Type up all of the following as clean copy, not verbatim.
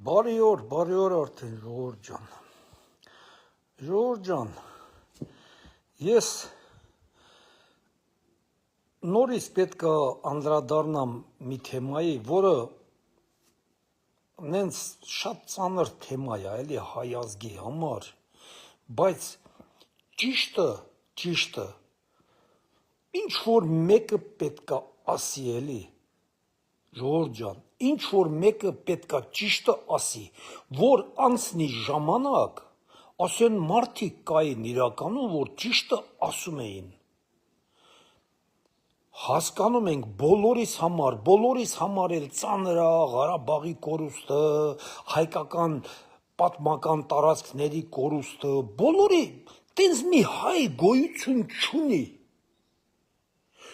Բարի օր արդեն ժողովուրդ ջան։ Ժողովուրդ ջան, ես նորից պետք է անդրադառնամ մի թեմայի, որը նենց շատ ծանր թեմա է, էլի հայ ազգի համար, բայց ճիշտը ինչ որ մեկը պետք է ասի, էլի ժողովուրդ ջան, ինչ որ մեկը պետք է ճիշտը ասի, որ անցնի ժամանակ, ասեն մարդիկ կային իրականում, որ ճիշտը ասում էին։ Հասկանում ենք բոլորիս համար էլ ծանր է Ղարաբաղի կորուստը, հայկական պատմական տարածքների կորուստը, բոլորի տենց մի հայ գոյություն չունի։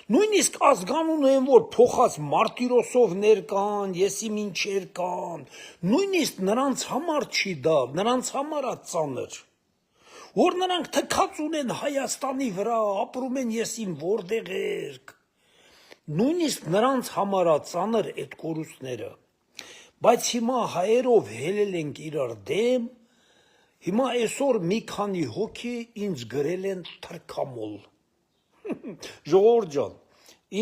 Նույնիսկ ազգանուն են, որ փոխած մարտիրոսովներ կան, եսի մինչեր կան, նույնիսկ նրանց համար չի դա, նրանց համար է ծանր, որ նրանք թքած ունեն Հայաստանի վրա, ապրում են եսին որտեղեր, նույնիսկ նրանց համար է ծանր այդ կորուստները, բայց հիմա հայերով հելել ենք իրար դեմ, հիմա այսօր մի քանի հոգի ինձ գրել են թրքամոլ։ Ժողովուրդ ջան,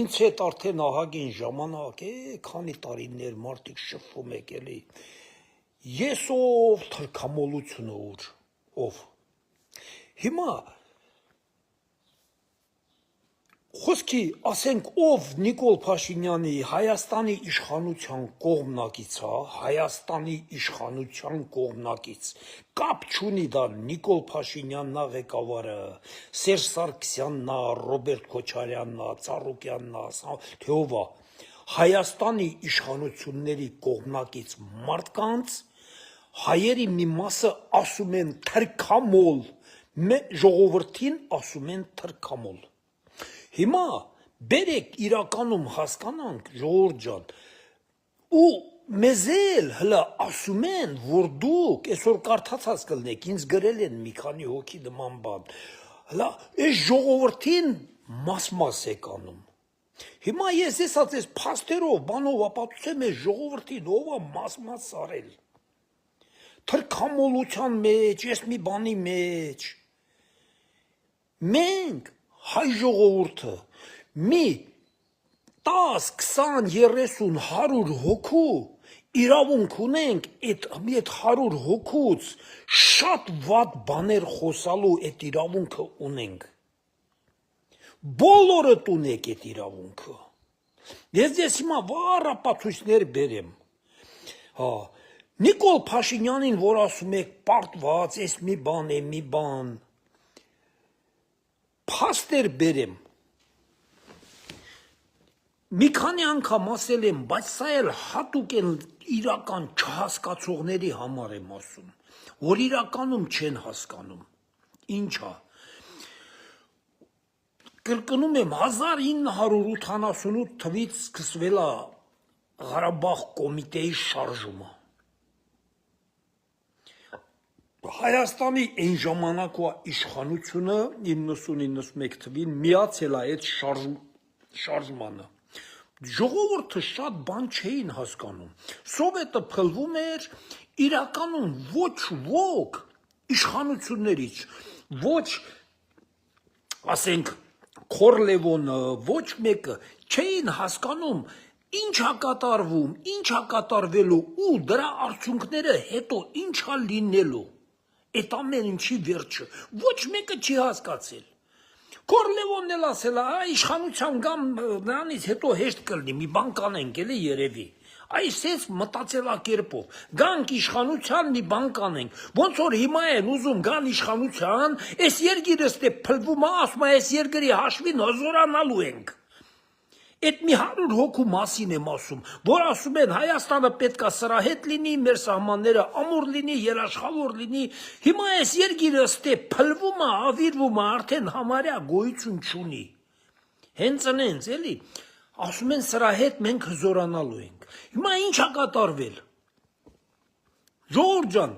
ինձ հետ արդեն ահագին ժամանակ է, քանի տարիներ մարդիկ շփվում եք էլի։ Ես ով թրքամոլությունը ով։ Հիմա խոսքի ասենք ով Նիկոլ Փաշինյանի Հայաստանի իշխանության կողմնակից է, Հայաստանի իշխանության կողմնակից, կապ չունի դա Նիկոլ Փաշինյանն է ղեկավարը, Սերժ Սարգսյանն է, Ռոբերտ Քոչարյանն է, Ծառուկյանն է, թե ով է, Հայաստանի իշխանությունների կողմնակից մարդկանց հայերի մի մասը ասում են թրքամոլ, ժողովրդին ասում են թրքամոլ։ Հիմա բերեք իրականում հասկանանք, ժողովուրդ ջան, ու մեզ էլ հլա ասում են, որ դուք այսօր կարդացած կլնեք, ինձ գրել են մի քանի հոգի նման բան, հլա այս ժողովրդին մաս եք անում։ Հիմա ես այս փաստերով, բանով ապացուցեմ այս ժողովրդին ով է մաս արել։ Թրքամոլության մեջ, ես մի բանի մեջ։ Մենք հայ ժողովուրդը մի 10, 20, 30, 100 հոգու իրավունք ունենք այդ 100 հոգուց շատ վատ բաներ խոսալու այդ իրավունքը ունենք։ Բոլորդ ունեք այդ իրավունքը։ Ես հիմա վառ ապացույցներ բերեմ։ Նիկոլ Փաշինյանին, որ ասում եք պարտված, ես մի բան, փաստեր բերեմ։ Մի քանի անգամ ասել եմ, բայց սա էլ հատուկ են իրական չհասկացողների համար եմ ասում, որ իրականում չեն հասկանում։ Ինչա։ Կրկնում եմ, 1988 թվականից սկսվել է Ղարաբաղ կոմիտեի շարժումը։ Հայաստանի այն ժամանակվա իշխանությունը 90-91 թվին միացել է այդ շարժմանը։ Ժողովուրդը շատ բան չէին հասկանում։ Սովետը փլվում էր իրականում ոչ ոք իշխանություններից, ոչ ասենք Քորլևոնը, ոչ մեկը չէին հասկանում ինչ է կատարվում, ինչ է կատարվելու ու դրա արդյունքները հետո ինչ է լինելու։ Այդ ամեն ինչի վերջը ոչ մեկը չի հասկացել։ Քորլևոնն էլ ասել է, իշխանության գամ նրանից հետո հեշտ կլինի, մի բան կանենք էլի երևի։ Այսպես մտածելակերպով գանք իշխանության մի բան կանենք, ոնց որ հիմա են ուզում գան իշխանության, այս երկիրը ստե փլվում է, ասում է այս երկրի հաշվին հզորանալու ենք։ Այդ մի 100 հոգու մասին եմ ասում, որ ասում են Հայաստանը պետքա սրահետ լինի, մեր սահմանները ամուր լինի, երաշխավոր լինի, հիմա այս երկիրը ստե փլվում է, ավիրվում է, արդեն համարյա գոյություն չունի։ Հենց այնց էլի, ասում են սրահետ մենք հզորանալու ենք։ Հիմա ինչ է կատարվել։ Ժողովուրդ ջան,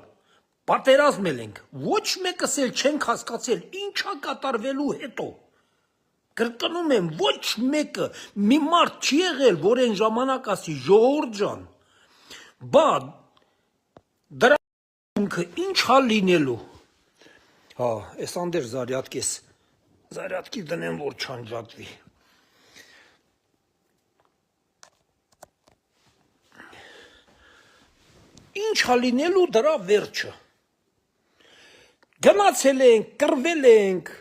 պատերազմել ենք, ոչ մեկս էլ չենք հասկացել ինչ է կատարվելու հետո։ Կրկնում եմ, ոչ մեկը մի մարդ չի եղել, որ այն ժամանակ ասի, ժողովուրդ ջան, բա Դրա ինչ հա լինելու։ Հա, այս անդեր զարյատկես, զարյատկի դնեմ, որ չանջատվի։ Ինչ հա լինելու դրա վերջը։ Գնացել ենք, կրվել ենք,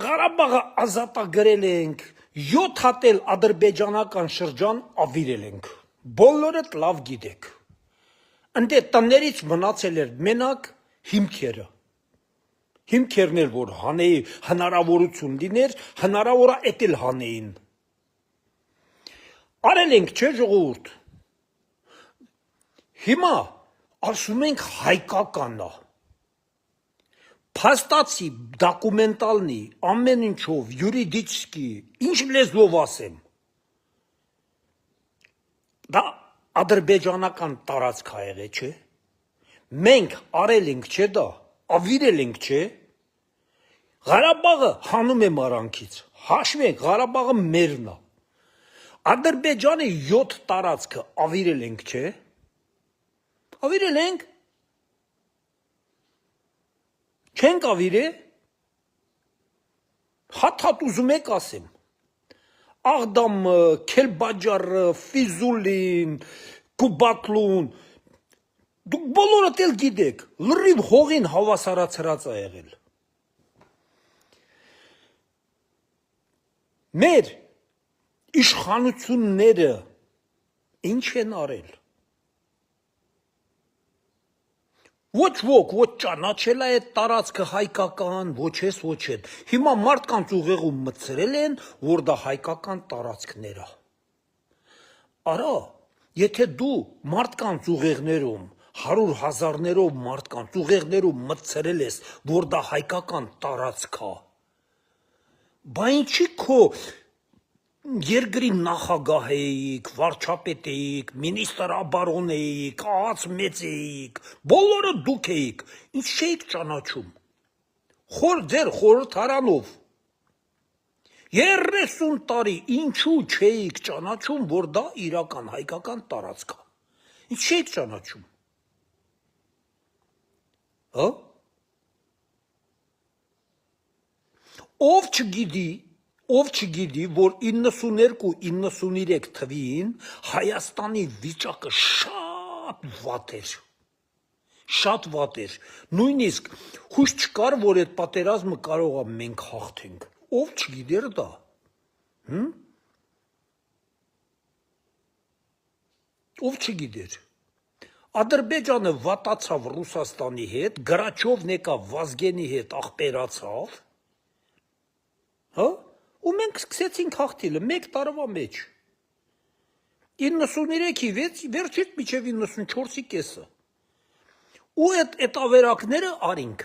Ղարաբաղը ազատագրել ենք, 7 հատ էլ ադրբեջանական շրջան ավիրել ենք։ Բոլորդ լավ գիտեք։ Ընդ տներից մնացել էր մենակ հիմքերը։ Հիմքերն էր, որ հանեի հնարավորություն լիներ, հնարավոր է էդ էլ հանեին։ Արել ենք, չէ՞ ժողովուրդ։ Հիմա ասում ենք հայկականն է։ Փաստացի, դոկումենտալնի, ամեն ինչով, յուրիդիչսկի, ինչ լեզվով ասեմ։ Դա ադրբեջանական տարածք ա եղել, չէ՞։ Մենք արել ենք, չէ՞ դա, ավիրել ենք, չէ՞։ Ղարաբաղը հանում եմ արանքից, հաշվենք, Ղարաբաղը մերն է։ Ադրբեջանի 7 տարածքը ավիրել ենք, չէ՞։ Ավիրել ենք։ Չենք ավիրե։ Հատ ուզում եք ասեմ։ Աղդամը, Քելբաջարը, Ֆիզուլին, Կուբատլուն, դուք բոլորդ էլ գիտեք, լրիվ հողին հավասարացրած ա եղել։ Մեր իշխանությունները ինչ են արել։ Ոչ ոք, ոչ ճանաչել է այդ տարածքը հայկական, ոչ ես, ոչ են։ Հիմա մարդկանց ուղեղում մտցրել են, որ դա հայկական տարածքներ է։ Արա, եթե դու մարդկանց ուղեղներում, 100 հազարներով մարդկանց ուղեղներում մտցրել ես, որ դա հայկական տարածք է, բա ինչի քո երկրի նախագահ էիք, վարչապետ էիք, մինիստր աբարոն էիք, աղաց մեծ էիք, բոլորը դուք էիք, ինչ չէիք ճանաչում։ Ձեր խորհրդարանով 30 տարի ինչու չէիք ճանաչում, որ դա իրական հայկական տարածք է։ Ինչ չէիք ճանաչում։ Հա? Ով չգիտի, որ 92-93 թվին Հայաստանի վիճակը շատ վատ էր։ Շատ վատ էր։ Նույնիսկ հույս չկար, որ այդ պատերազմը կարող է մենք հաղթենք։ Ով չգիտեր դա։ Ով չգիտեր։ Ադրբեջանը վատացավ Ռուսաստանի հետ, Գրաչովն եկավ Վազգենի հետ աղբերացավ։ Հա? Ու մենք սկսեցինք հաղթիլը 1 տարվա մեջ։ 93-ի վերջից մինչև 94-ի կեսը։ Ու այդ ավերակները արինք։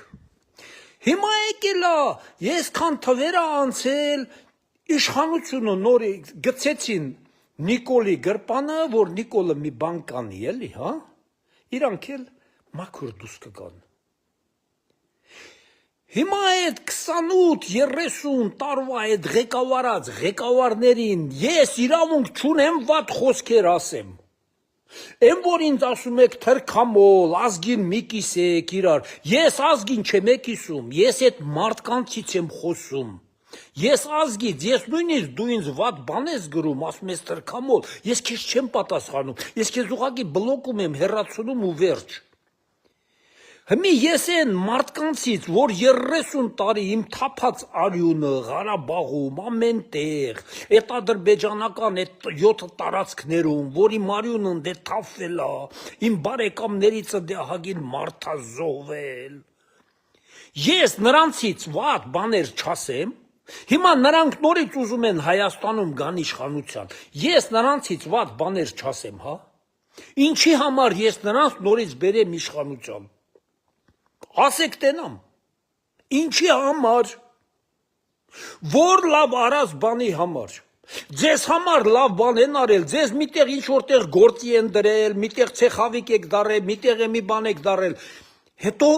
Հիմա եկելա, ես քան թվերը անցել, իշխանությունը նորի գցեցին Նիկոլի գրպանը, որ Նիկոլը մի բան կանի, էլի, հա? Իրանք էլ մաքուր դուս կգան։ Հիմա այդ 28-30 տարվա այդ ղեկավարներին ես իրավունք չունեմ վատ խոսքեր ասեմ։ Եմ որ ինձ ասում եք թրքամոլ, ազգին մի կիսեք իրար, ես ազգին չեմ կիսում, ես այդ մարդկանցից եմ խոսում։ Ես ազգից, ես նույնիսկ դու ինձ վատ բան ես գրում, ասում ես թրքամոլ, ես քեզ չեմ պատասխանում, ես քեզ ուղղակի բլոկում եմ, հեռացնում ու վերջ։ Հիմի ես են մարդկանցից, որ 30 տարի իմ թափած արյունը Ղարաբաղում, ամեն տեղ, այդ ադրբեջանական այդ 7 տարածքներում, որ իմ արյունն դե թափվել է, իմ բարեկամներից դե հագին մարդ ա զոհվել։ Ես նրանցից վատ բաներ չասեմ, հիմա նրանք նորից ուզում են Հայաստանում գան իշխանության, ես նրանցից վատ բաներ չասեմ, հա։ Ինչի համար ես նրանց նորից բերեմ իշխանության։ Ասեք տենամ, ինչի համար, որ լավ արած բանի համար, ձեզ համար լավ բան են արել, ձեզ միտեղ ինչ որտեղ գործի են դրել, միտեղ ցեխավիկ եք դարել, միտեղ մի բան եք դարել, հետո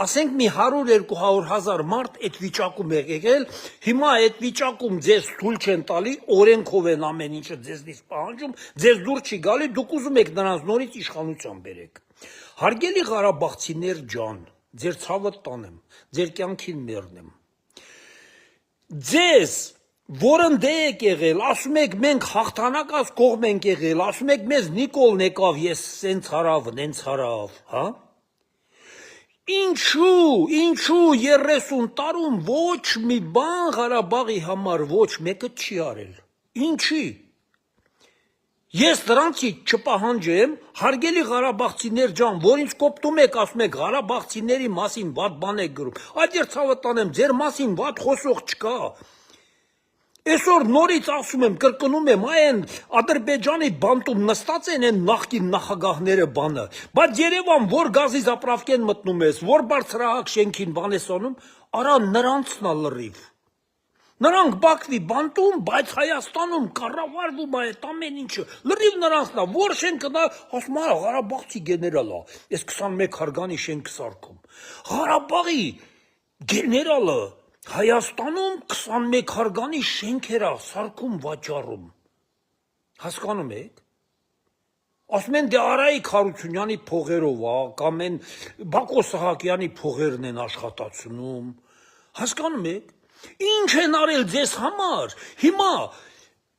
ասենք մի 100-200 հազար մարդ այդ վիճակում եք եկել, հիմա այդ վիճակում ձեզ թույլ չեն տալի, օրենքով են ամեն ինչը ձեզնից պահանջում, ձեզ դուր չի գալի, դուք ուզում եք նրանց նորից իշխանության բերեք։ Հարգելի Ղարաբաղցիներ ջան, ձեր ցավը տանեմ, ձեր կյանքին մեռնեմ։ Ձեզ, որն դե եք եղել, ասում եք մենք հաղթանակած կողմ ենք եղել, ասում եք մեզ Նիկոլն եկավ, ես սենց հարավ, նենց հարավ, հա։ Ինչու 30 տարում ոչ մի բան Ղարաբաղի համար ոչ մեկը չի արել։ Ինչի։ Ես դրանցից չպահանջեմ, հարգելի Ղարաբաղցիներ ջան, որ ինձ կոպտում եք, ասում եք Ղարաբաղցիների մասին վատ բան եք գրում։ Այդ ձեր ցավը տանեմ, ձեր մասին վատ խոսող չկա։ Այսօր նորից ասում եմ, կրկնում եմ, այն Ադրբեջանի բանտում նստած են այն նախկին նախագահները բանը, բայց Երևան որ գազի զապրավկեն մտնում ես, որ բարձրահակ շենքին բան ես անում, արա նրանցն ա լրիվ։ Նրանք Բաքվի բանտում, բայց Հայաստանում կառավարվում է այդ ամեն ինչը, լրիվ նրանցն ա, որ շենքը դա ասում է Ղարաբաղցի գեներալ ա, այս 21 հարգանի շենք սարքում։ Ղարաբաղի գեներալը Հայաստանում 21 հարգանի շենքեր ա սարքում վաճառում։ Հասկանում եք։ Ասում են դե Արայիկ Հարությունյանի փողերով ա, կամ են Բակո Սահակյանի փողերն են աշխատացնում։ Հասկանում եք։ Ինչ են արել ձեզ համար։ Հիմա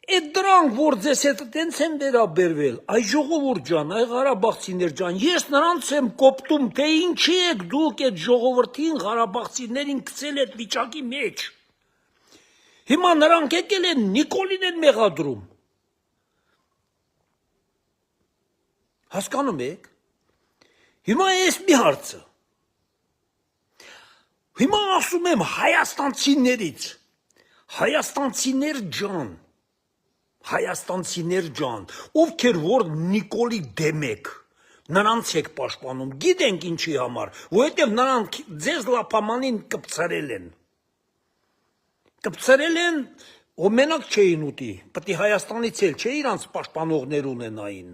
այդ դրանք, որ ձեզ հետ տենց են վերաբերվել, այ ժողովուրդ ջան, այ Ղարաբաղցիներ ջան, ես նրանց եմ կոպտում, թե ինչի եք դուք այդ ժողովրդին Ղարաբաղցիներին գցել այդ վիճակի մեջ։ Հիմա նրանք եկել են Նիկոլին են մեղադրում։ Հասկանում եք։ Հիմա ես մի հարցը։ Հիմա ասում եմ Հայաստանցիներ ջան, ովքեր որ Նիկոլի դեմ եք, նրանց եք պաշտպանում, գիտենք ինչի համար, որովհետև նրանք ձեզ լափամանին կպցրել են, ու մենակ չէին ուտի, պետք է Հայաստանից էլ չէ իրանց պաշտպանողներ ունենային։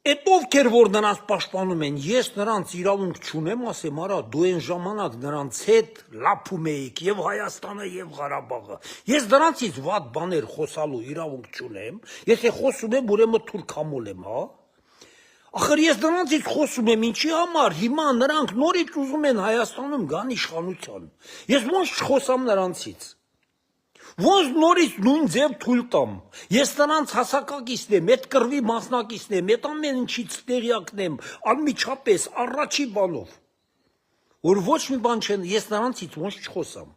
Այդ ովքեր որ նրանց պաշտպանում են, ես նրանց իրավունք չունեմ, ասեմ, արա, դու այն ժամանակ նրանց հետ լափում էիք եւ Հայաստանը եւ Ղարաբաղը։ Ես դրանցից վատ բաներ խոսալու իրավունք չունեմ, եթե խոսում եմ, ուրեմն թուրքամոլ եմ, հա։ Ախր ես դրանցից խոսում եմ, ինչի համար, հիմա նրանք նորից ուզում են Հայաստանում գան իշխանության։ Ես ոնց չխոսամ նրանցից։ Ոնց նորից նույն ձև թույլ տամ։ Ես նրանց հասակակիցն եմ, այդ կռվի մասնակիցն եմ, այդ ամեն ինչից տեղյակն եմ, անմիջապես առաջի բանով։ Որ ոչ մի բան չեն, ես նրանցից ոնց չխոսամ։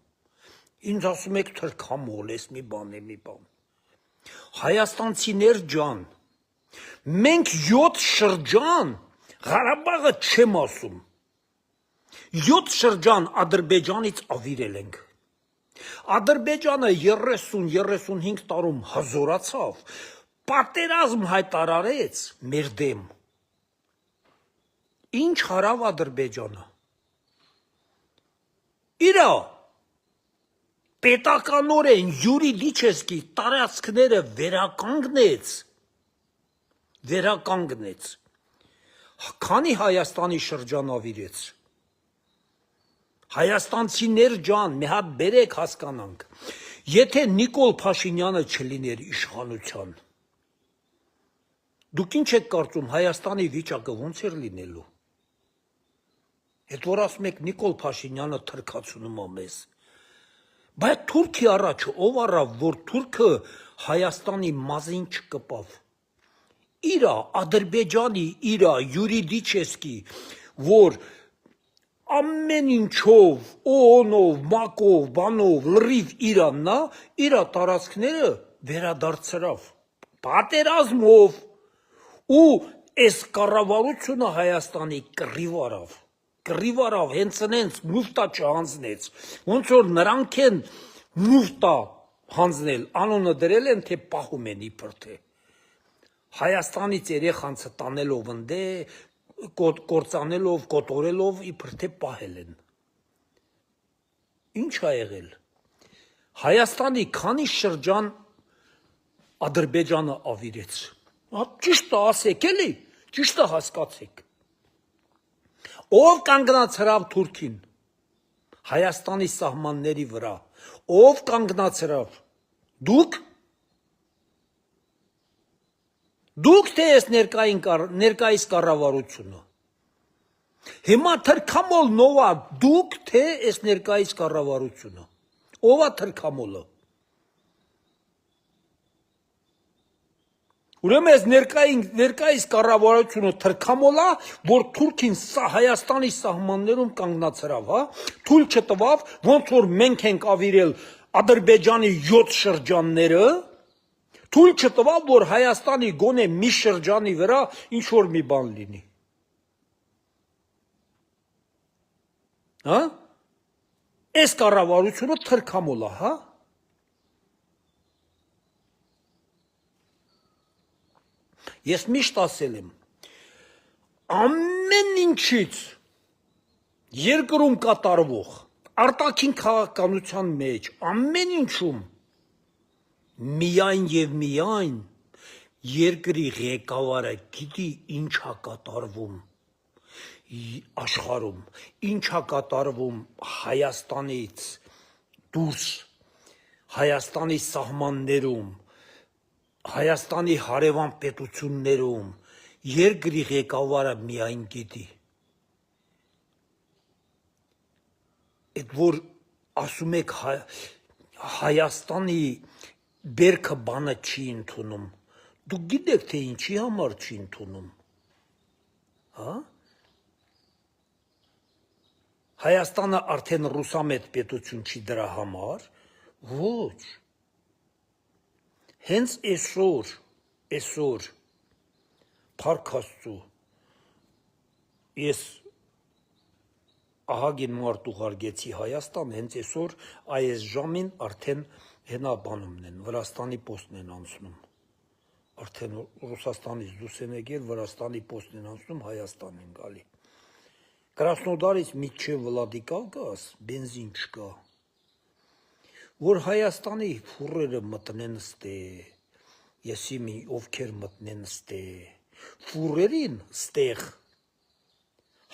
Ինձ ասում եք թրքամոլ, ես մի բան։ Հայաստանցիներ ջան, մենք 7 շրջան Ղարաբաղը չեմ ասում։ 7 շրջան Ադրբեջանից ավիրել ենք։ Ադրբեջանը 30-35 տարում հզորացավ, պատերազմ հայտարարեց մեր դեմ։ Ինչ հարավ Ադրբեջանը։ Իրա պետականորեն յուրիդիչեսկի տարածքները վերականգնեց։ Քանի Հայաստանի շրջան ավիրեց։ Հայաստանցիներ ջան, մի հատ բերեք հասկանանք, եթե Նիկոլ Փաշինյանը չլիներ իշխանության, դուք ինչ եք կարծում Հայաստանի վիճակը ոնց էր լինելու։ Այդ որ ասում եք Նիկոլ Փաշինյանը թրքացնում է մեզ։ Բայց Թուրքի առաջ ով առավ, որ Թուրքը Հայաստանի մազին չկպավ։ Իրա Ադրբեջանի, իրա յուրիդիչեսկի, որ ամեն ինչով, օոնով, մակով, բանով, լրիվ իրաննա, իրա տարածքները վերադարձրավ, պատերազմով, ու այս կառավարությունը Հայաստանի կռիվ արավ, հենց նենց մուֆտա չհանձնեց, ոնց որ նրանք են մուֆտա հանձնել, անոնը դրել են, թե պահում են իբր թե։ Հայաստանից երեխանցը տանելով ընդե, կործանելով, կոտորելով իբր թե պահել են։ Ինչ ա եղել։ Հայաստանի քանի շրջան Ադրբեջանը ավիրեց։ Ճիշտ է ասեք էլի, ճիշտ է հասկացեք։ Ով կանգնած հրավ Թուրքին Հայաստանի սահմանների վրա, ով կանգնած հրավ։ Դուք Դուք թե ես ներկայիս կառավարությունը։ Հիմա թրքամոլ նովա դուք թե ես ներկայիս կառավարությունը։ Ով է թրքամոլը։ Ուրեմն ես ներկայիս կառավարությունը թրքամոլ է, որ Թուրքին Հայաստանի սահմաններում կանգնացրավ, հա, թույլ չտվավ, ոնց որ մենք ենք ավիրել Ադրբեջանի 7 շրջանները, թույլ չտվավ, որ Հայաստանի գոնե մի շրջանի վրա ինչ որ մի բան լինի։ Հա? Այս կառավարությունը թրքամոլ է, հա? Ես միշտ ասել եմ, ամեն ինչից երկրում կատարվող արտաքին քաղաքականության մեջ, ամեն ինչում միայն եւ միայն երկրի ղեկավարը գիտի ինչա կատարվում աշխարհում, ինչա կատարվում Հայաստանից դուրս, Հայաստանի սահմաններում, Հայաստանի հարևան պետություններում, երկրի ղեկավարը միայն գիտի։ Այդ որ ասում եք Հայաստանի բերքը բանը չի ընդունում, դուք գիտեք թե ինչի համար չի ընդունում, հա? Հայաստանը արդեն ռուսամետ պետություն չի դրա համար, ոչ, հենց այսօր, փառք Աստծու, ես ահագին մարդ ուղարկեցի Հայաստան, հենց այսօր այս ժամին արդեն հենա բանումն են, Վրաստանի պոստն են անցնում, արդեն Ռուսաստանից դուրս են եկել, Վրաստանի պոստն են անցնում, Հայաստան են գալի։ Կրասնոդարից մինչև Վլադիկավկազ բենզին չկա, որ Հայաստանի ֆուրերը մտնեն ստե, եսիմի ովքեր մտնեն ստե, ֆուրերին ստեղ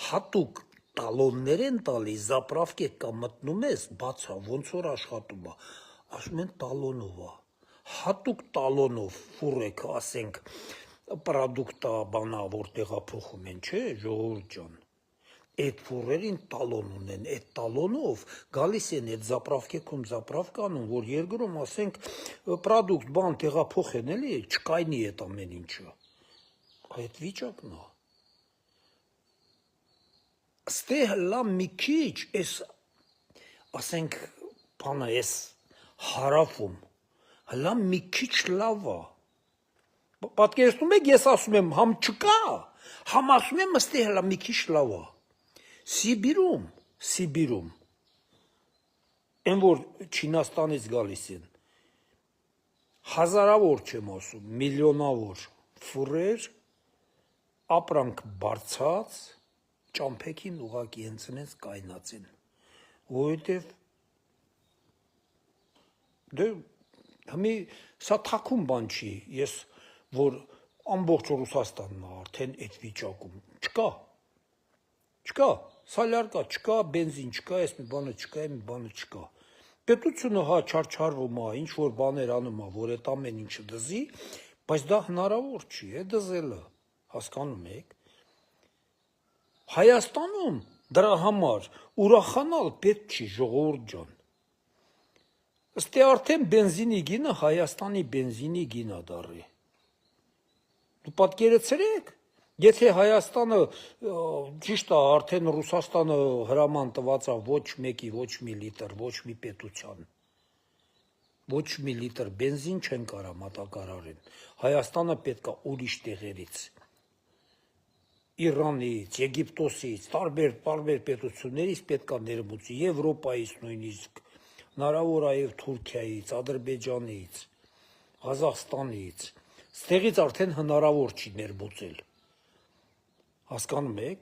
հատուկ տալոններ են տալի, զապրավկե կա մտնում ես, բացա, ոնց որ աշխատում է, ասում են տալոնով է, հատուկ տալոնով ֆուրեք, ասենք, պրադուկտա բանա, որ տեղափոխում են, չէ, ժողովուրդ ջան, այդ ֆուրերին տալոն ունեն, այդ տալոնով գալիս են այդ զապրավկեքում զապրավկանում, որ երկրում ասենք պրադուկտ բան տեղափոխեն էլի, չկայնի այդ ամեն ինչը, այդ վիճակն է։ Ստե հլա մի քիչ, այս ասենք բանը այս հարավում, հլա մի քիչ լավ է։ Պատկերացնում եք, ես ասում եմ, համ չկա, համ ասում եմ, ստե հլա մի քիչ լավ է։ Սիբիրում, են որ Չինաստանից գալիս են, հազարավոր չեմ ասում, միլիոնավոր ֆուրեր, ապրանք բարձած, ճամփեքին ուղակի հենց կայնած են, որովհետև դե հիմի սա թաքուն բան չի, ես որ ամբողջ Ռուսաստանն է արդեն այդ վիճակում, չկա, սալյարկա չկա, բենզին չկա, այս մի բանը չկա, պետությունը հա չարչարվում է, ինչ որ բաներ անում է, որ այդ ամեն ինչը դզի, բայց դա հնարավոր չի, դզելը, հասկանում եք, Հայաստանում դրա համար ուրախանալ պետք չի, ժողովուրդ ջան, ըստի արդեն բենզինի գինը Հայաստանի բենզինի գինը դառի, դու պատկերացրեք, եթե Հայաստանը ճիշտ է, արդեն Ռուսաստանը հրաման տված է ոչ մեկի, ոչ մի լիտր, ոչ մի պետության, ոչ մի լիտր բենզին չեն կարա մատակարարեն, Հայաստանը պետք է ուրիշ տեղերից, Իրանից, Եգիպտոսից, տարբեր պետություններից պետք է ներմուծի, Եվրոպայից նույնիսկ, հնարավոր է և Թուրքիայից, Ադրբեջանից, Ղազախստանից, ստեղից արդեն հնարավոր չի ներմուծել, հասկանում եք,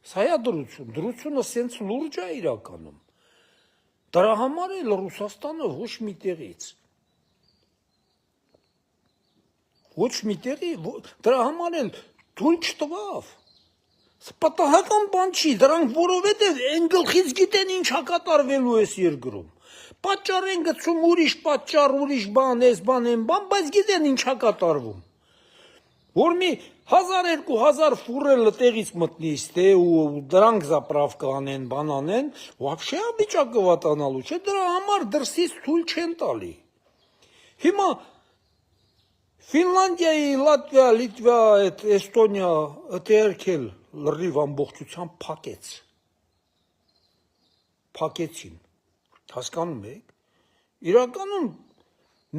սա է դրությունը սենց լուրջ է իրականում, դրա համար էլ Ռուսաստանը ոչ մի տեղից, դրա համար էլ թույլ չտվավ, պատահական բան չի, դրանք որովհետև են գլխից գիտեն ինչ կատարվելու այս երկրում, պատճառ են գցում ուրիշ պատճառ, ուրիշ բան, այս բան, այն բան, բայց գիտեն ինչ կատարվում, որ մի 1000-2000 ֆուրելը տեղից մտնիս, թե ու դրանք զապրավկա անեն, բան անեն, вообще վիճակը վատանալու չէ, դրա համար դրսից թույլ չեն տալի։ Հիմա Ֆինլանդիայի, Լատվիա, Լիտվա, Էստոնիա, ըտերքել լրիվ ամբողջությամբ փակեցին, հասկանում եք, իրականում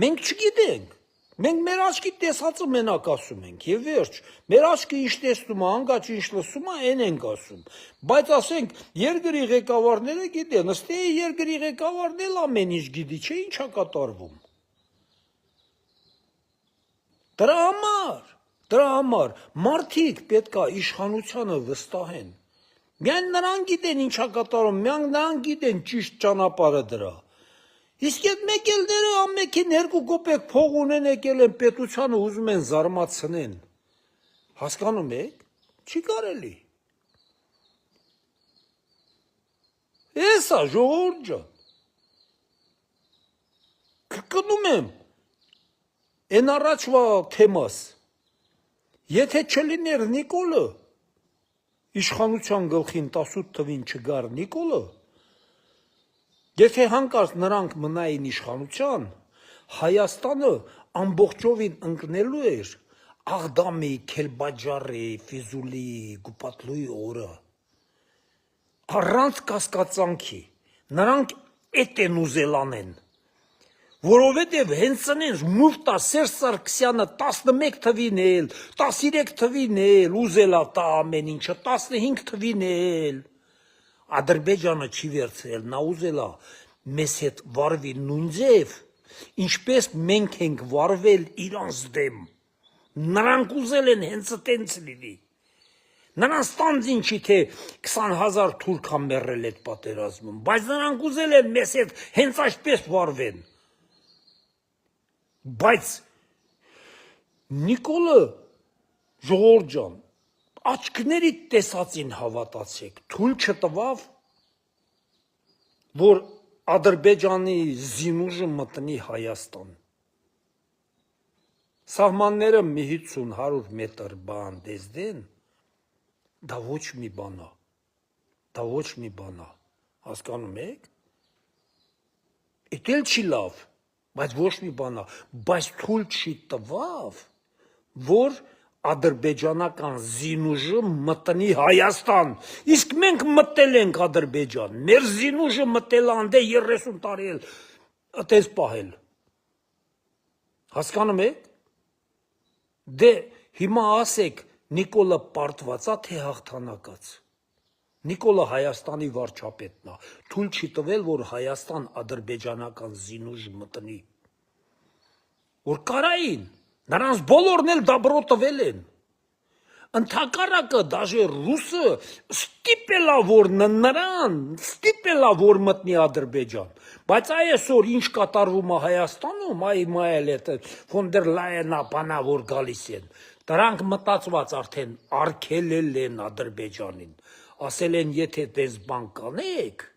մենք չգիտենք, մենք մեր աչքի տեսածը մենակ ասում ենք, և վերջ, մեր աչքը ինչ տեսնում է, անգաչ ինչ լսում է, են ենք ասում, բայց ասենք երկրի ղեկավարները գիտեն, ըստ երկրի ղեկավարն էլ ամեն ինչ գիտի, չէ ինչա կատարվում։ Դրա համար մարդիկ պետքա իշխանությանը վստահեն, միայն նրանք գիտեն ինչա կատարում, միայն նրանք գիտեն ճիշտ ճանապարհը դրա։ Իսկ այդ մեկ էլ դերը ամենքին 2 կոպեկ փող ունեն եկել են պետությանը ուզում են զարմացնեն։ Հասկանում եք։ Չի կարելի։ Էսա ժողովուրդ ջան։ Կրկնում եմ, են առաջվա թեմաս, եթե չլիներ Նիկոլը, իշխանության գլխին 18 թվին չգար Նիկոլը, եթե հանկարծ նրանք մնային իշխանության, Հայաստանը ամբողջովին ընկնելու էր Աղդամի, Քելբաջարի, Ֆիզուլի, Գուպատլուի օրը, առանց կասկածանքի, նրանք էդ են ուզել անեն, որովհետև հենց սնենց Մուֆտա Սերժ Սարգսյանը 11 թվին էլ, 13 թվին էլ, ուզելա տա ամեն ինչը, 15 թվին էլ, Ադրբեջանը չի վերցրել, նա ուզելա մեզ հետ վարվի նույն ձև, ինչպես մենք ենք վարվել իրանց դեմ, նրանք ուզել են հենց տենց լինի, նրանց տանձին չի թե 20,000 թուրք ա մեռել այդ պատերազմում, բայց նրանք ուզել են մեզ հետ հենց այսպես վարվեն, բայց Նիկոլը ժողովուրդ ջան, աչքների տեսածին հավատացեք, թույլ չտվավ, որ Ադրբեջանի զինուժը մտնի Հայաստան։ Սահմանները մի 50-100 մետր բան դեզդեն, դա ոչ մի բան է, հասկանում եք, էդ էլ չի լավ, բայց ոչ մի բան է, բայց թույլ չի տվավ, որ ադրբեջանական զինուժը մտնի Հայաստան, իսկ մենք մտել ենք Ադրբեջան, մեր զինուժը մտել անդե 30 տարի էլ այդպես պահել, հասկանում եք, դե հիմա ասեք Նիկոլը պարտվածա թե հաղթանակած, Նիկոլը Հայաստանի վարչապետն է, թույլ չի տվել, որ Հայաստան ադրբեջանական զինուժ մտնի, որ կարային, նրանց բոլորն էլ դաբրո տվել են, ընդհակառակը դաժե ռուսը ստիպելա, որ նրան, ստիպելա, որ մտնի Ադրբեջան, բայց այսօր ինչ կատարվում է Հայաստանում, այ մայել է ֆոն դեր Լայենա բանա, որ գալիս են, դրանք մտածված արդեն արգելել են Ադրբեջանին, ասել են, եթե դες բան կանեք,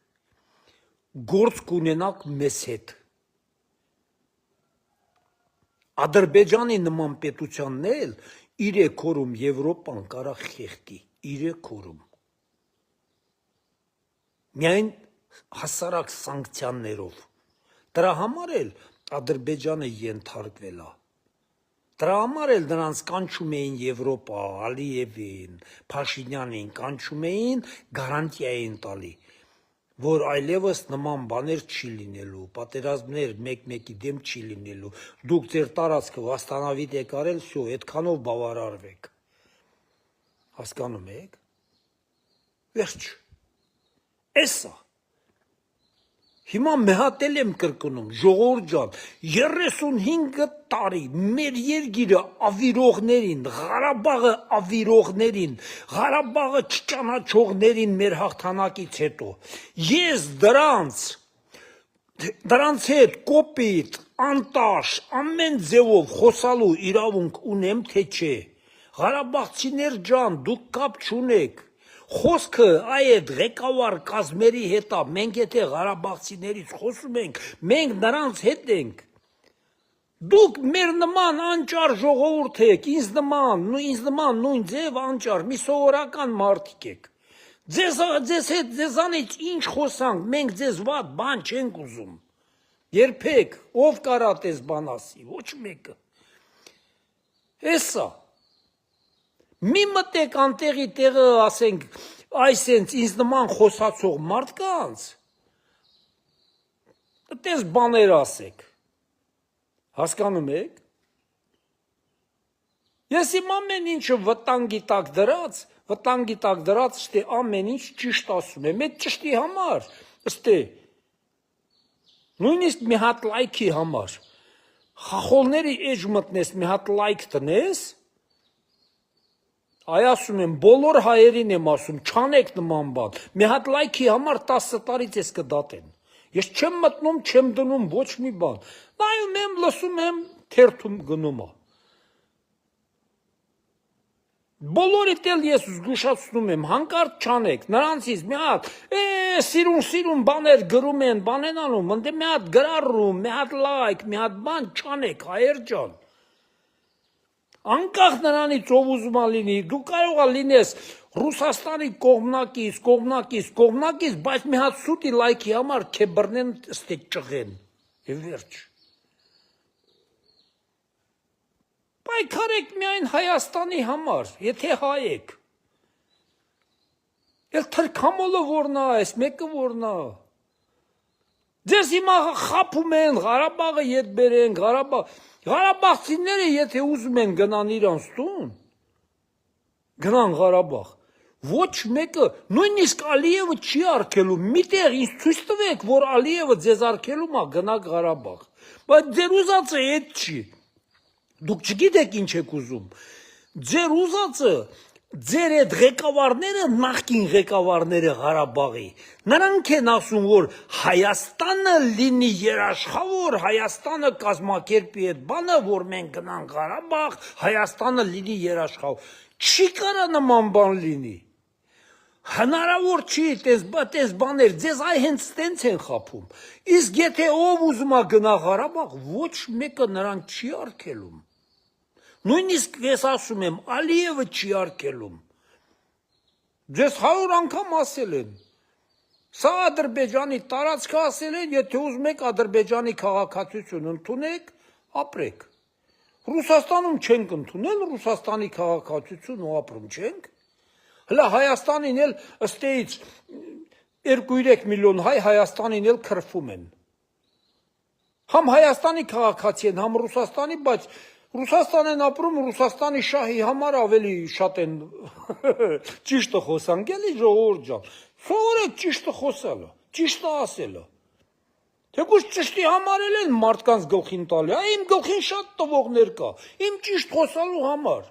գործ կունենաք մեզ հետ, Ադրբեջանի նման պետությանն էլ 3 օրում Եվրոպան կարա խեղդի, 3 օրում, միայն հասարակ սանկցիաներով, դրա համար էլ Ադրբեջանը ենթարկվել է, դրա համար էլ նրանց կանչում էին Եվրոպա, Ալիևին, Փաշինյանին կանչում էին, գարանտիա էին տալի, որ այլևս նման բաներ չի լինելու, պատերազմներ մեկ-մեկի դեմ չի լինելու, դուք ձեր տարածքը վաստանավիտ եք արել, շո, այդքանով բավարարվեք, հասկանում եք, վերջ, էսա, հիմա մեհատել եմ կրկնում, ժողովուրդ ջան, 35 տարի մեր երկիրը ավիրողներին, Ղարաբաղը ավիրողներին, Ղարաբաղը չճանաչողներին մեր հաղթանակից հետո, ես դրանց հետ կոպիտ, անտաշ, ամեն ձևով խոսալու իրավունք ունեմ, թե չէ, Ղարաբաղցիներ ջան, դուք կապ չունեք, խոսքը այդ ղեկավար կազմերի հետ է, մենք եթե Ղարաբաղցիներից խոսում ենք, մենք նրանց հետ ենք, Դուք մեր նման անճար ժողովուրդ եք, ինձ նման նույն ձև անճար, մի սովորական մարդիկ եք։ Ձեզ հետ ձեզանից ինչ խոսանք, մենք ձեզ վատ բան չենք ուզում։ Երբեք, ով կարա տես բան ասի, ոչ մեկը։ Էսա։ Մի մտեք անտեղի տեղը ասենք, այսենց ինձ նման խոսացող մարդկանց, տես բաներ ասեք։ Հասկանում եք։ Ես իմ ամեն ինչը վտանգի տակ դրած, ստե ամեն ինչ ճիշտ ասում եմ, այդ ճշտի համար, ստե, նույնիսկ մի հատ լայքի համար, խախոլների էջ մտնես, մի հատ լայք տնես, այ ասում եմ, բոլոր հայերին եմ ասում, չանեք նման բան, մի հատ լայքի համար 10 տարից ես կդատեն, ես չեմ մտնում, չեմ դնում ոչ մի բան, նայում եմ, լսում եմ, թերթում գնում է, բոլորիդ էլ ես զգուշացնում եմ, հանկարծ չանեք, նրանցից մի հատ, սիրուն բաներ գրում են, բան են անում, ընդ մի հատ գրառում, մի հատ լայք, մի հատ բան չանեք, հայեր ջան, անկախ նրանից ով ուզում է լինի, դու կարող է լինես Ռուսաստանի կողմնակից, բայց մի հատ սուտի լայքի համար քե բռնեն ստե ճղեն, եւ վերջ։ Պայքարեք միայն Հայաստանի համար, եթե հայ եք։ Էլ թրքամոլը որնա, այս մեկը որնա։ Ձեզ հիմա խափում են, Ղարաբաղը ետ բերեն, Ղարաբաղցիները եթե ուզում են գնան իրանց տուն, գնան Ղարաբաղ, ոչ մեկը, նույնիսկ Ալիևը չի արգելում, միտեղ ինձ ցույց տվեք, որ Ալիևը ձեզ արգելում է գնաք Ղարաբաղ, բայց ձեր ուզածը այդ չի, դուք չգիտեք ինչ եք ուզում, ձեր ուզածը, ձեր այդ ղեկավարները, նախկին ղեկավարները Ղարաբաղի, նրանք են ասում, որ Հայաստանը լինի երաշխավոր, Հայաստանը կազմակերպի այդ բանը, որ մենք գնանք Ղարաբաղ, Հայաստանը լինի երաշխավոր, չի կարա նման բան լինի, հնարավոր չի, տես բաներ, ձեզ այ հենց տենց են խափում, իսկ եթե ով ուզում է գնա Ղարաբաղ, ոչ մեկը նրան չի արգելում, նույնիսկ ես ասում եմ, Ալիևը չի արգելում, ձեզ 100 անգամ ասել են, սա Ադրբեջանի տարածքը ասել են, եթե ուզում եք Ադրբեջանի քաղաքացիություն ընդունեք, ապրեք, Ռուսաստանում չենք ընդունել, Ռուսաստանի քաղաքացիություն ու ապրում չենք, հլա Հայաստանին էլ ըստեից 2-3 միլիոն հայ Հայաստանին էլ քրվում են, համ Հայաստանի քաղաքացի են, համ Ռուսաստանի, բայց Ռուսաստան են ապրում, Ռուսաստանի շահի համար ավելի շատ են ճիշտը խոսանք, էլի ժողովուրդ ջան, սովորեք ճիշտը խոսելը, ճիշտը ասելը, թեկուզ ճիշտի համար էլ են մարդկանց գլխին տալի, իմ գլխին շատ տվողներ կա, իմ ճիշտ խոսալու համար,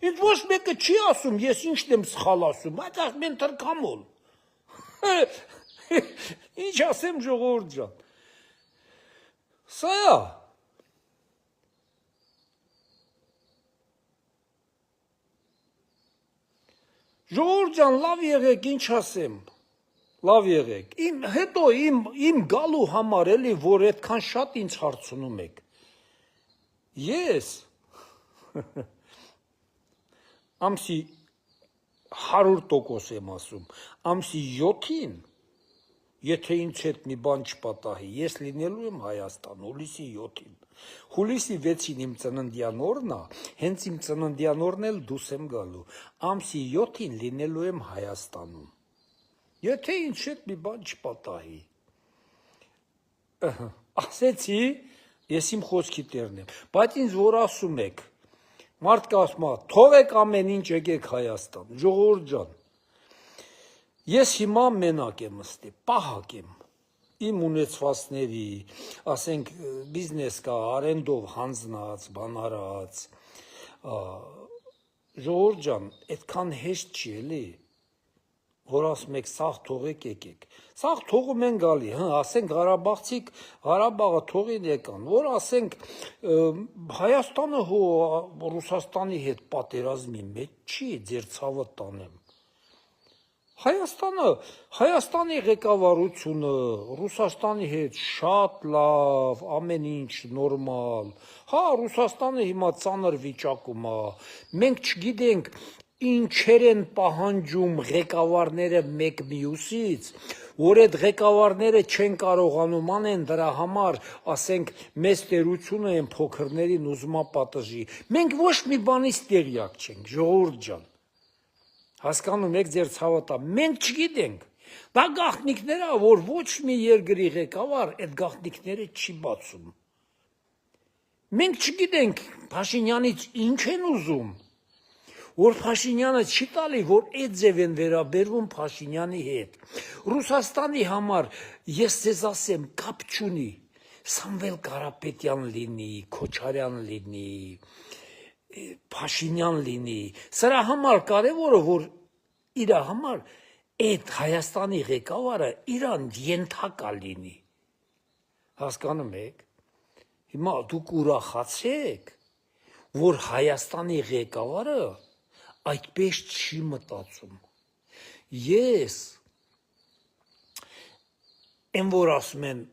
ինձ ոչ մեկը չի ասում, ես ինչն եմ սխալ ասում, այդ ասում են թրքամոլ, ինչ ասեմ ժողովուրդ ջան, սա է, ժողովուրդ ջան, լավ եղեք, ինչ ասեմ, լավ եղեք, հետո իմ գալու համար էլի, որ այդքան շատ ինձ հարցնում եք, ես ամսի 100% եմ ասում, ամսի 7-ին, եթե ինձ հետ մի բան չպատահի, ես լինելու եմ Հայաստան, հուլիսի 7-ին, հուլիսի 6-ին իմ ծննդյան օրն է, հենց իմ ծննդյան օրն էլ դուրս եմ գալու, ամսի 7-ին լինելու եմ Հայաստանում, եթե ինձ հետ մի բան չպատահի, ասեցի, ես իմ խոսքի տերն եմ, բայց ինձ որ ասում եք, մարդկա ասում է, թողեք ամեն ինչ եկեք Հայաստան, ժողովուրդ ջան, ես հիմա մենակ եմ ստի, պահակ եմ, իմ ունեցվածների, ասենք բիզնես կա, արենդով հանձնած, բանարած, ժողովուրդ ջան, այդքան հեշտ չի էլի, որ ասում եք սաղ թողեք եկեք, սաղ թողում են գալի, ասենք Ղարաբաղցիք Ղարաբաղը թողին եկան, որ ասենք Հայաստանը հո Ռուսաստանի հետ պատերազմի մեջ չի, ձեր ցավը տանեմ, Հայաստանի ղեկավարությունը Ռուսաստանի հետ շատ լավ, ամեն ինչ նորմալ։ Հա, Ռուսաստանը հիմա ծանր վիճակում է։ Մենք չգիտենք ինչեր են պահանջում ղեկավարները մեկ մյուսից, որ այդ ղեկավարները չեն կարողանում անեն դրա համար, ասենք, մեծ տերությունը են փոքրներին ուզում պատժի։ Մենք ոչ մի բանից տեղյակ չենք, ժողովուրդ ջան։ Հասկանում եք ձեր ցավատա, մենք չգիտենք։ Դա գաղտնիքներ է, որ ոչ մի երկրի ղեկավար այդ գաղտնիքները չի բացում։ Մենք չգիտենք Փաշինյանից ինչ են ուզում, որ Փաշինյանը չի տալի, որ այդ ձև են վերաբերվում Փաշինյանի հետ։ Ռուսաստանի համար ես ձեզ ասեմ, կապ չունի, Սամվել Կարապետյան լինի, Քոչարյան լինի, Փաշինյան լինի, սրա համար կարևորը, որ իր համար այդ Հայաստանի ղեկավարը իրան ենթակա լինի, հասկանում եք, հիմա դուք ուրախացեք, որ Հայաստանի ղեկավարը այդպես չի մտածում, ես, են որ ասում են,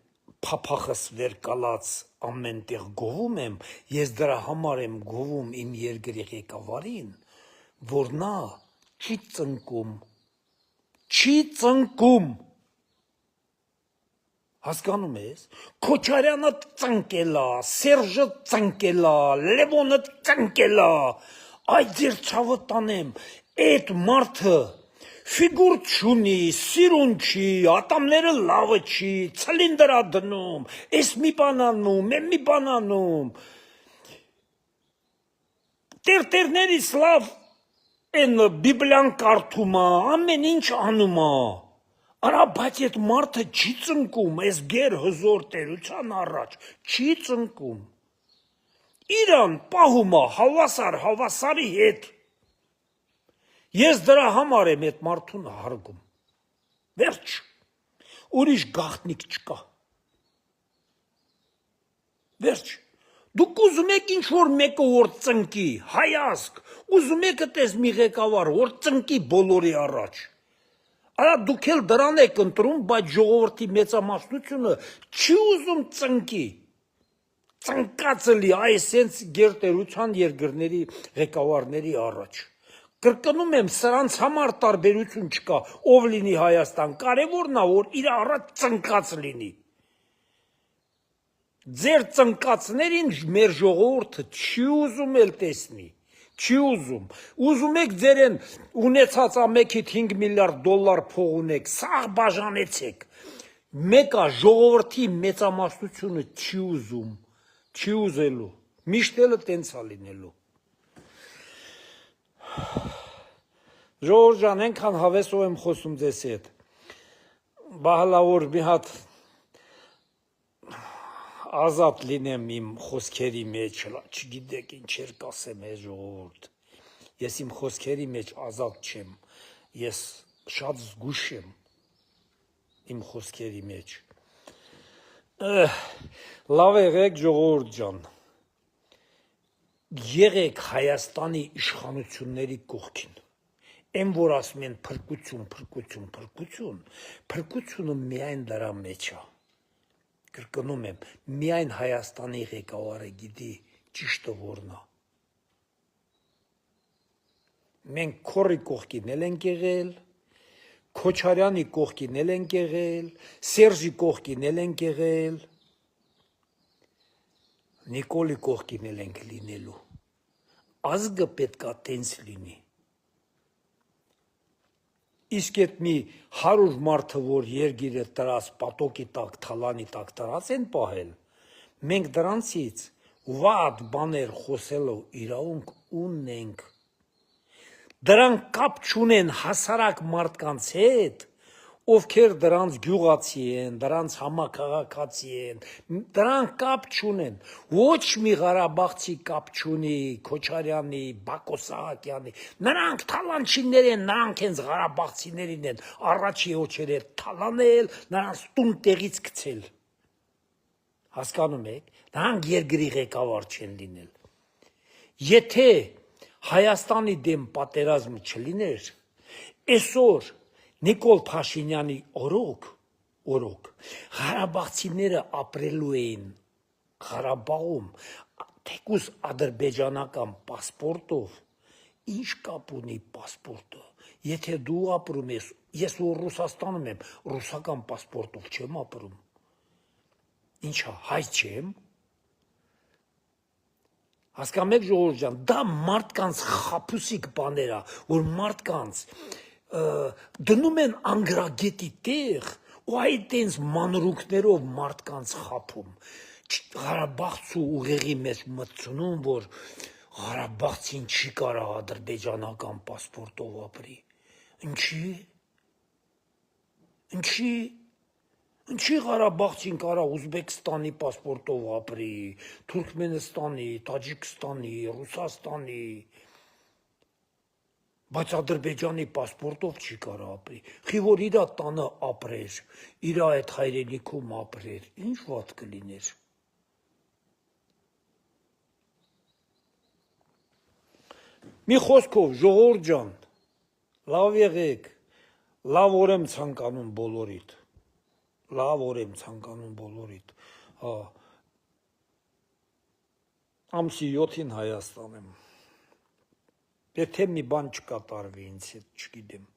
փափախս վեր կալած ամեն տեղ գովում եմ, ես դրա համար եմ գովում իմ երկրի ղեկավարին, որ նա չի ծնկում, հասկանում ես, Քոչարյանը ծնկել է, Սերժը ծնկել է, Լևոնը ծնկել է, այդ ձեր ցավը տանեմ, այդ մարդը ֆիգուր չունի, սիրուն չի, ատամները լավը չի, ցլինդր է դնում, էս մի բան անում, էն մի բան անում, տերտերներից լավ են բիբլիան կարդում է, ամեն ինչ անում է, արա բայց այդ մարդը չի ծնկում, էս գեր հզոր տերության առաջ, չի ծնկում, իրան պահում է հավասարի հետ, ես դրա համար եմ այդ մարդուն հարգում, վերջ, ուրիշ գաղտնիք չկա, վերջ, դուք ուզում եք ինչ-որ մեկը որ ծնկի, հայազգ, ուզում եք այդպես մի ղեկավար, որ ծնկի բոլորի առաջ, արա դուք էլ դրան եք ընտրում, բայց ժողովրդի մեծամասնությունը չի ուզում ծնկի, ծնկածը լի, այսենց գերտերության երկրների ղեկավարների առաջ, կրկնում եմ, սրանց համար տարբերություն չկա, ով լինի Հայաստան, կարևորն է, որ իր առաջ ծնկած լինի, ձեր ծնկածներին մեր ժողովուրդը չի ուզում էլ տեսնի, չի ուզում եք ձեր են ունեցած ամեքիդ 5 միլիարդ դոլար փող ունեք, սաղ բաժանեցեք, մեկա ժողովրդի մեծամասնությունը չի ուզելու, միշտ էլ տենց է լինելու, ժողովուրդ ջան, ենքան հավեսով եմ խոսում ձեզ հետ, բահալավոր մի հատ ազատ լինեմ իմ խոսքերի մեջ, չգիտեք ինչեր կասեմ է ժողովուրդ, ես իմ խոսքերի մեջ ազատ չեմ, ես շատ զգուշ եմ իմ խոսքերի մեջ, լավ եղեք ժողովուրդ ջան, եղեք Հայաստանի իշխանությունների կողքին, են որ ասում են փրկությունը միայն դրա մեջ է, կրկնում եմ, միայն Հայաստանի ղեկավարը գիտի ճիշտը որն է, մենք քորի կողքին էլ ենք եղել, Քոչարյանի կողքին էլ ենք եղել, Սերժի կողքին էլ ենք եղել, Նիկոլի կողքին էլ ենք լինելու, ազգը պետք է տենց լինի, իսկ այդ մի 100 մարդը, որ երգիրը տրած պատոկի տակ, թալանի տակ տրած են պահել, մենք դրանցից վատ բաներ խոսելով իրավունք ունենք, դրանք կապ չունեն հասարակ մարդկանց հետ, ովքեր դրանց գյուղացի են, դրանց համակաղաքացի են, դրանք կապ չունեն, ոչ մի Ղարաբաղցի կապ չունի, Քոչարյանի, Բակո Սահակյանի, նրանք թալանչիներ են, նրանք հենց Ղարաբաղցիներին են, առաջի հոչեր է թալանել, նրանց տուն տեղից գցել, հասկանում եք, նրանք երկրի ղեկավար չեն լինել, եթե Հայաստանի դեմ պատերազմը չլիներ, այսօր Նիկոլ Փաշինյանի օրոք Ղարաբաղցիները ապրելու էին Ղարաբաղում թեկուզ ադրբեջանական պասպորտով, ինչ կապ ունի պասպորտը, եթե դու ապրում ես, ես որ Ռուսաստանում եմ, ռուսական պասպորտով չեմ ապրում, ինչա, հայ չեմ, հասկանում եք ժողովուրդ ջան, դա մարդկանց խաբուսիկ բաներ ա, որ մարդկանց դնում են անգրագետի տեղ, ու այդ տենց մանրուքներով մարդկանց խաբում, Ղարաբաղցու ուղեղի մեջ մտցնում, որ Ղարաբաղցին չի կարող ադրբեջանական պասպորտով ապրի, ինչի Ղարաբաղցին կարող Ուզբեկստանի պասպորտով ապրի, Թուրքմենստանի, Տաջիկստանի, Ռուսաստանի, բայց Ադրբեջանի պասպորտով չի կարող ապրի, խի որ իրա տանը ապրեր, իրա այդ հայրենիքում ապրեր, ինչ վատ կլիներ։ Մի խոսքով ժողովուրդ ջան, լավ եղեք, լավ օր եմ ցանկանում բոլորիդ, ամսի 7-ին Հայաստան եմ, եթե մի բան չկատարվի ինձ հետ, չգիտեմ։